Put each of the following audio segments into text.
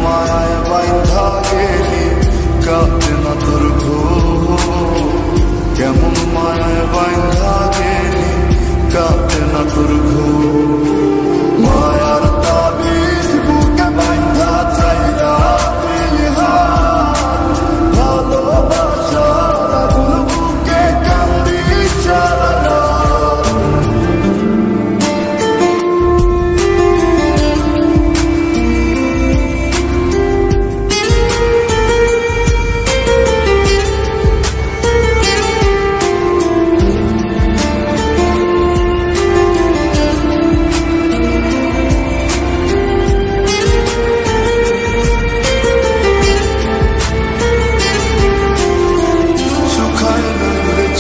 মায়ায় বাইন্ধা গেলি কাটে না তোর ঘুম, কেমন মায়ায় বাইন্ধা গেলি কাটে না তোর ঘুম। মায়ার তাবিজ বুকে বাইন্ধা চাইরা দিলি হাত, ভালোবাসার আগুন বুকে কান্দি সারা রাত।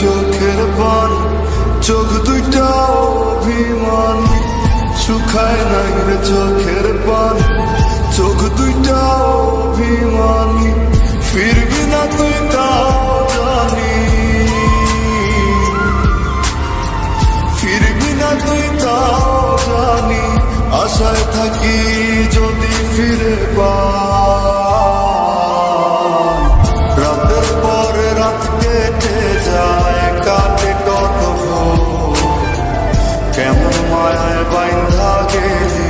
চোখের পানি চোখ দুইটা অভিমান, শুকায় নাই রে চোখের পানি চোখ দুইটা অভিমানী, ফিরবি না তুই তাও জানি, ফিরবি না তুই তাও জানি, আশায় থাকি যদি ফিরে পাই। রাতের পরে রাত কেটে যায় কাটে কত ভোর, কেমন মায়ায় বাইন্ধা গেলি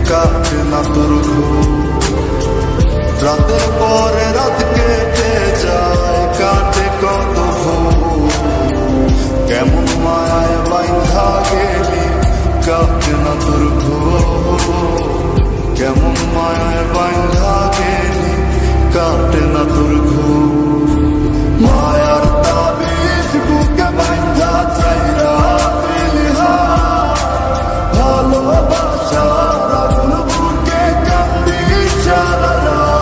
কাটে না তোর ঘুম। রাতের পরে রাত কেটে যায় কাটে কত ভোর, কেমন মায়ায় বাইন্ধা গেলি কাটে না তোর ঘুম, কেমন মায়ায় বাইন্ধা গেলি কাটে না তোর ঘুম। মায়ার তাবিজ বুকে বাইন্ধা চাইরা দিলি হাত, ভালোবাসার আগুন বুকে কান্দি সারা রাত।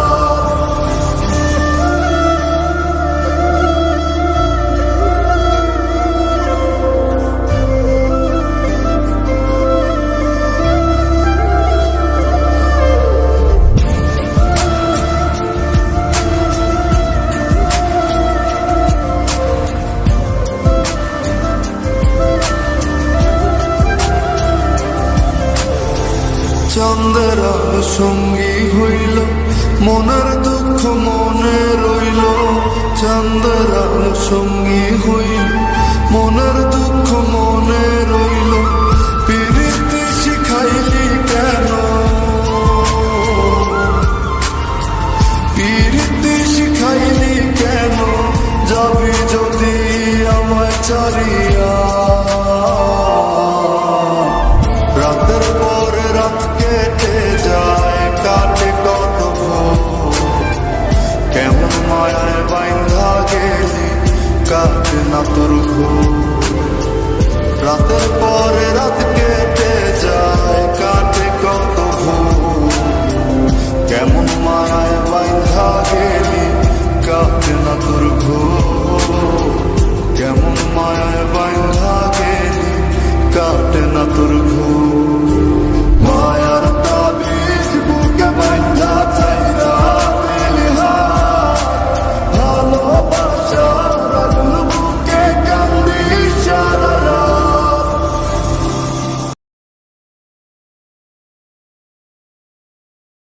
চাঁদের আলো সঙ্গী হইল, মনের দুঃখ মনে রইল, চাঁদের আলো সঙ্গী হইল, মনের দুঃখ মনে রইল, পিরিতি শিখাইলি কেন, পিরিতি শিখাইলি কেন, যাবি যদি আমায় ছাড়িয়া। রাতের পরে রাত কেটে যায় কাটে কত ভোর, কেমন মায়ায় বাইন্ধা গেলি কাটে না তোর ঘুম। রাতের পরে রাত কেটে